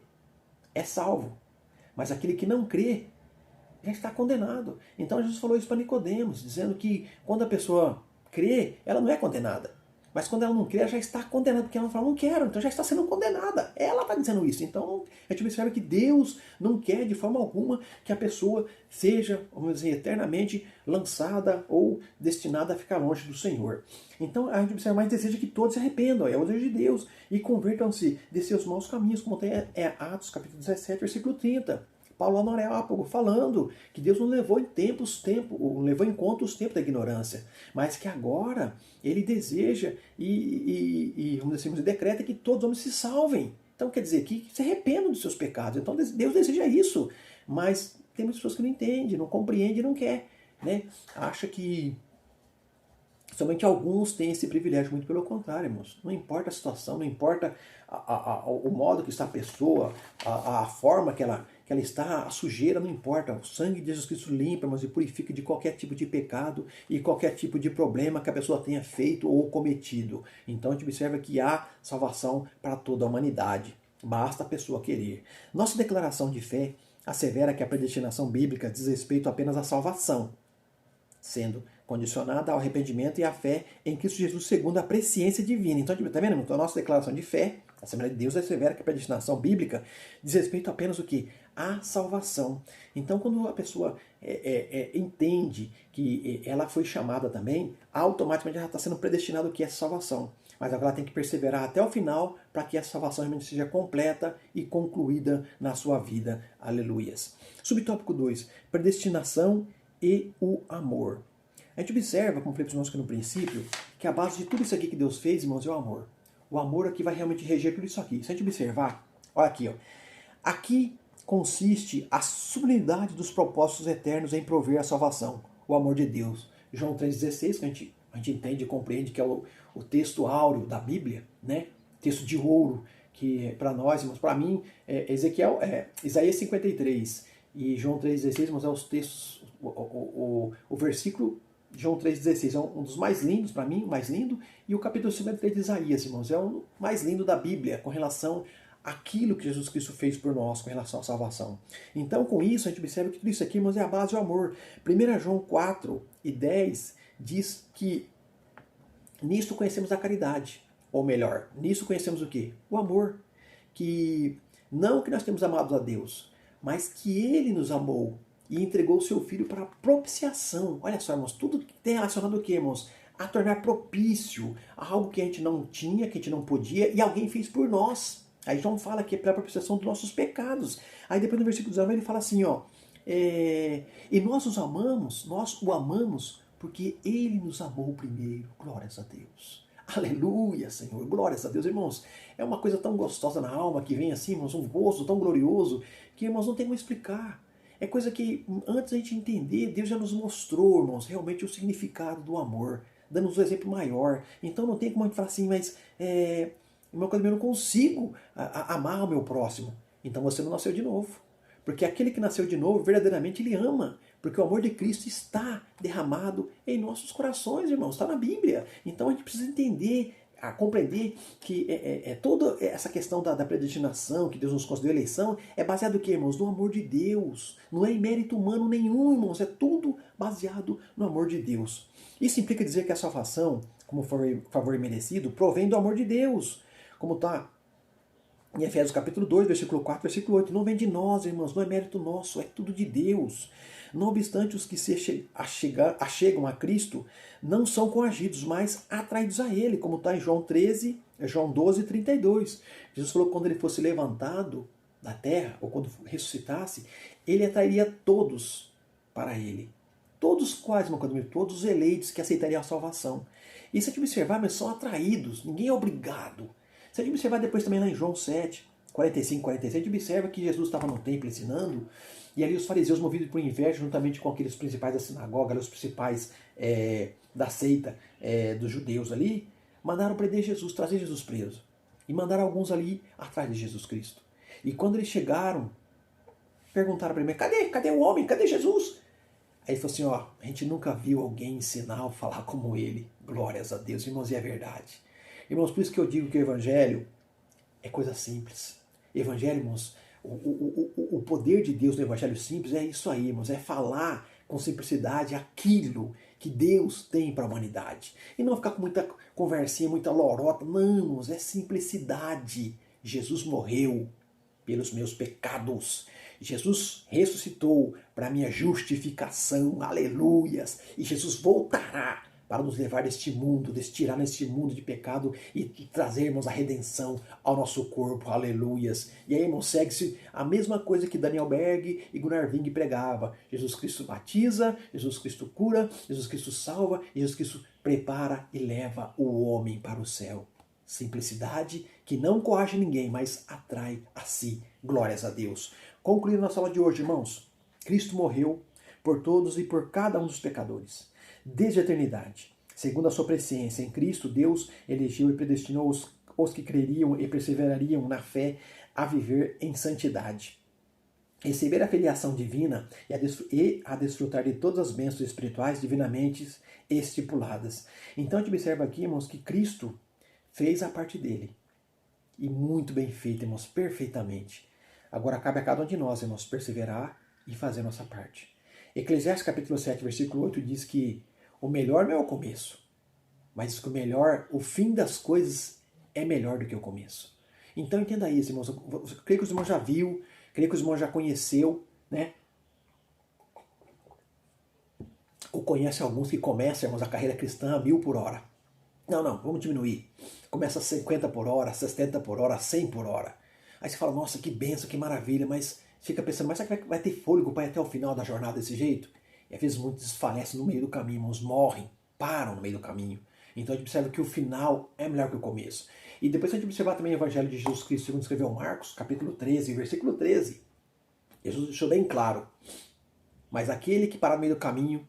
é salvo, mas aquele que não crê já está condenado. Então Jesus falou isso para Nicodemos, dizendo que quando a pessoa crê, ela não é condenada. Mas quando ela não crê, ela já está condenada, porque ela fala, não quero, então já está sendo condenada. Ela está dizendo isso. Então, a gente observa que Deus não quer de forma alguma que a pessoa seja, vamos dizer, eternamente lançada ou destinada a ficar longe do Senhor. Então, a gente observa mais deseja que todos se arrependam, é o desejo de Deus, e convertam-se de seus maus caminhos, como tem Atos, capítulo 17, versículo 30. Paulo lá no Areópago, falando que Deus não levou em conta os tempos da ignorância, mas que agora ele deseja e vamos dizer assim, decreta que todos os homens se salvem. Então quer dizer que se arrependam dos seus pecados. Então Deus deseja isso, mas tem muitas pessoas que não entendem, não compreendem e não quer, né? Acha que somente alguns têm esse privilégio, muito pelo contrário, irmãos. Não importa a situação, não importa o modo que está a pessoa, a forma que ela está, a sujeira, não importa. O sangue de Jesus Cristo limpa, irmãos, e purifica de qualquer tipo de pecado e qualquer tipo de problema que a pessoa tenha feito ou cometido. Então a gente observa que há salvação para toda a humanidade. Basta a pessoa querer. Nossa declaração de fé assevera que a predestinação bíblica diz respeito apenas à salvação, sendo condicionada ao arrependimento e à fé em Cristo Jesus segundo a presciência divina. Então, está vendo? Então, a nossa declaração de fé, a Assembleia de Deus, assevera que a predestinação bíblica diz respeito apenas o quê? À salvação. Então, quando a pessoa entende que ela foi chamada também, automaticamente ela está sendo predestinada o que é salvação. Mas agora ela tem que perseverar até o final para que a salvação realmente seja completa e concluída na sua vida. Aleluias. Subtópico 2. Predestinação e o amor. A gente observa, como falei para os irmãos aqui no princípio, que a base de tudo isso aqui que Deus fez, irmãos, é o amor. O amor aqui vai realmente reger tudo isso aqui. Se a gente observar, olha aqui, ó. Aqui consiste a sublimidade dos propósitos eternos em prover a salvação, o amor de Deus. João 3,16, que a gente entende e compreende que é o texto áureo da Bíblia, né? Texto de ouro, que para nós, irmãos, para mim, Isaías 53 e João 3,16, irmãos, é os textos, o versículo de João 3,16 é um dos mais lindos para mim, o mais lindo, e o capítulo 53 de Isaías, irmãos, é o mais lindo da Bíblia com relação aquilo que Jesus Cristo fez por nós com relação à salvação. Então, com isso, a gente observa que tudo isso aqui, irmãos, é a base do amor. 1 João 4:10 diz que nisto conhecemos a caridade. Ou melhor, nisso conhecemos o quê? O amor. Que não que nós temos amado a Deus, mas que Ele nos amou e entregou o seu Filho para propiciação. Olha só, irmãos, tudo que tem relacionado ao quê, irmãos? A tornar propício a algo que a gente não tinha, que a gente não podia, e alguém fez por nós. Aí João fala que é para a propiciação dos nossos pecados. Aí depois no versículo 19 ele fala assim, ó, e nós o amamos porque Ele nos amou primeiro. Glórias a Deus. Aleluia, Senhor. Glórias a Deus, irmãos. É uma coisa tão gostosa na alma que vem assim, irmãos, um gozo tão glorioso que, irmãos, não tem como explicar. É coisa que, antes da gente entender, Deus já nos mostrou, irmãos, realmente o significado do amor, dando-nos um exemplo maior. Então não tem como a gente falar assim, mas uma coisa, eu não consigo amar o meu próximo. Então você não nasceu de novo. Porque aquele que nasceu de novo, verdadeiramente ele ama. Porque o amor de Cristo está derramado em nossos corações, irmãos. Está na Bíblia. Então a gente precisa entender, compreender que toda essa questão da predestinação, que Deus nos concedeu a eleição, é baseado no quê, irmãos? No amor de Deus. Não é em mérito humano nenhum, irmãos. É tudo baseado no amor de Deus. Isso implica dizer que a salvação, como favor merecido, provém do amor de Deus. Como está em Efésios capítulo 2, versículo 4, versículo 8. Não vem de nós, irmãos, não é mérito nosso, é tudo de Deus. Não obstante, os que se achegam a Cristo não são coagidos, mas atraídos a Ele, como está em João 12, 32. Jesus falou que quando Ele fosse levantado da terra, ou quando ressuscitasse, Ele atrairia todos para Ele. Todos quais, meu querido, todos os eleitos que aceitariam a salvação. E se a gente observar, mas são atraídos, ninguém é obrigado. Se a gente observar depois também lá em João 7, 45, 46, a gente observa que Jesus estava no templo ensinando, e ali os fariseus, movidos por inveja, juntamente com aqueles principais da sinagoga, os principais da seita dos judeus ali, mandaram prender Jesus, trazer Jesus preso. E mandaram alguns ali atrás de Jesus Cristo. E quando eles chegaram, perguntaram para ele, cadê o homem? Cadê Jesus? Aí ele falou assim, ó, a gente nunca viu alguém ensinar ou falar como ele. Glórias a Deus, irmãos, e é verdade. Irmãos, por isso que eu digo que o Evangelho é coisa simples. Evangelho, irmãos, o poder de Deus no Evangelho simples é isso aí, irmãos, é falar com simplicidade aquilo que Deus tem para a humanidade. E não ficar com muita conversinha, muita lorota. Não, irmãos, é simplicidade. Jesus morreu pelos meus pecados. Jesus ressuscitou para a minha justificação. Aleluias. E Jesus voltará para nos levar deste mundo, tirar neste mundo de pecado e trazermos a redenção ao nosso corpo, aleluias. E aí, irmão, segue-se a mesma coisa que Daniel Berg e Gunnar Ving pregava. Jesus Cristo batiza, Jesus Cristo cura, Jesus Cristo salva, e Jesus Cristo prepara e leva o homem para o céu. Simplicidade que não coage ninguém, mas atrai a si. Glórias a Deus. Concluindo nossa aula de hoje, irmãos, Cristo morreu por todos e por cada um dos pecadores. Desde a eternidade, segundo a sua presciência em Cristo, Deus elegeu e predestinou os que creriam e perseverariam na fé a viver em santidade, receber a filiação divina e a desfrutar de todas as bênçãos espirituais divinamente estipuladas. Então a gente observa aqui, irmãos, que Cristo fez a parte dele. E muito bem feito, irmãos, perfeitamente. Agora cabe a cada um de nós, irmãos, perseverar e fazer a nossa parte. Eclesiastes capítulo 7, versículo 8 diz que o melhor não é o começo, mas que o fim das coisas é melhor do que o começo. Então entenda isso, irmãos. Eu creio que os irmãos já viu, creio que os irmãos já conheceu, né? Ou conhece alguns que começam, irmãos, a carreira cristã a 1000 por hora. Não, vamos diminuir. Começa a 50 por hora, 70 por hora, 100 por hora. Aí você fala, nossa, que benção, que maravilha, mas fica pensando, mas será que vai ter fôlego para ir até o final da jornada desse jeito? E às vezes muitos desfalecem no meio do caminho, irmãos, morrem, param no meio do caminho. Então a gente observa que o final é melhor que o começo. E depois a gente observar também o Evangelho de Jesus Cristo, segundo escreveu Marcos, capítulo 13, versículo 13. Jesus deixou bem claro, mas aquele que parar no meio do caminho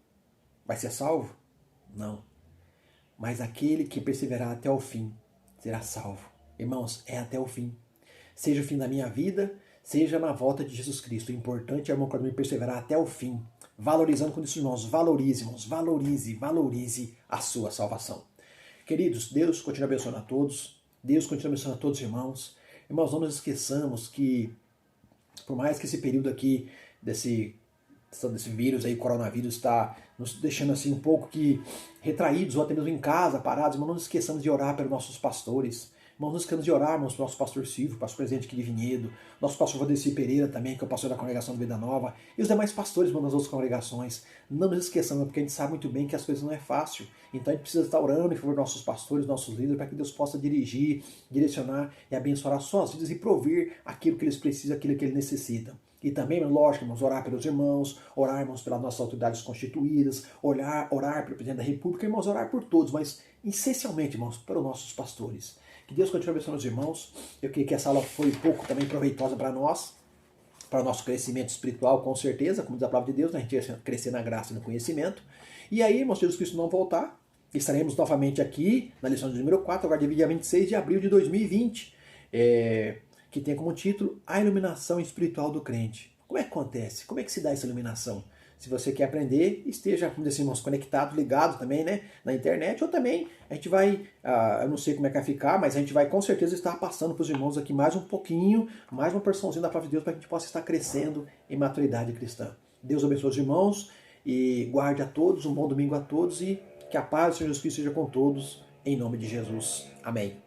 vai ser salvo? Não. Mas aquele que perseverar até o fim será salvo. Irmãos, é até o fim. Seja o fim da minha vida, seja na volta de Jesus Cristo. O importante é, irmão, perseverar até o fim. Valorizando com isso, irmãos. Valorize, irmãos. Valorize a sua salvação. Queridos, Deus continua abençoando a todos. Deus continua abençoando a todos os irmãos. Irmãos, não nos esqueçamos que, por mais que esse período aqui desse vírus aí, coronavírus, está nos deixando assim um pouco que retraídos ou até mesmo em casa, parados, mas não nos esqueçamos de orar pelos nossos pastores. Irmãos, não esqueçamos de orar, irmãos, pelo nosso pastor Silvio, pastor presidente aqui de Vinhedo, nosso pastor Valdeci Pereira também, que é o pastor da congregação do Vida Nova, e os demais pastores, irmãos, das outras congregações. Não nos esqueçamos, porque a gente sabe muito bem que as coisas não é fácil. Então a gente precisa estar orando em favor dos nossos pastores, nossos líderes, para que Deus possa dirigir, direcionar e abençoar as suas vidas e prover aquilo que eles precisam, aquilo que eles necessitam. E também, lógico, irmãos, orar pelos irmãos, orar, irmãos, pelas nossas autoridades constituídas, orar pelo presidente da República, irmãos, orar por todos, mas essencialmente, irmãos, pelos nossos pastores. Que Deus continue abençoando os irmãos. Eu creio que essa aula foi um pouco também proveitosa para nós, para o nosso crescimento espiritual, com certeza, como diz a palavra de Deus, né? A gente vai crescer na graça e no conhecimento. E aí, irmãos, se Jesus Cristo não voltar, estaremos novamente aqui na lição de número 4, agora dia 26 de abril de 2020. Que tem como título A Iluminação Espiritual do Crente. Como é que acontece? Como é que se dá essa iluminação? Se você quer aprender, esteja, como dizer, irmãos, conectado, ligado também, né, na internet, ou também a gente vai, eu não sei como é que vai ficar, mas a gente vai com certeza estar passando para os irmãos aqui mais um pouquinho, mais uma porçãozinha da palavra de Deus, para que a gente possa estar crescendo em maturidade cristã. Deus abençoe os irmãos e guarde a todos, um bom domingo a todos e que a paz do Senhor Jesus Cristo seja com todos, em nome de Jesus. Amém.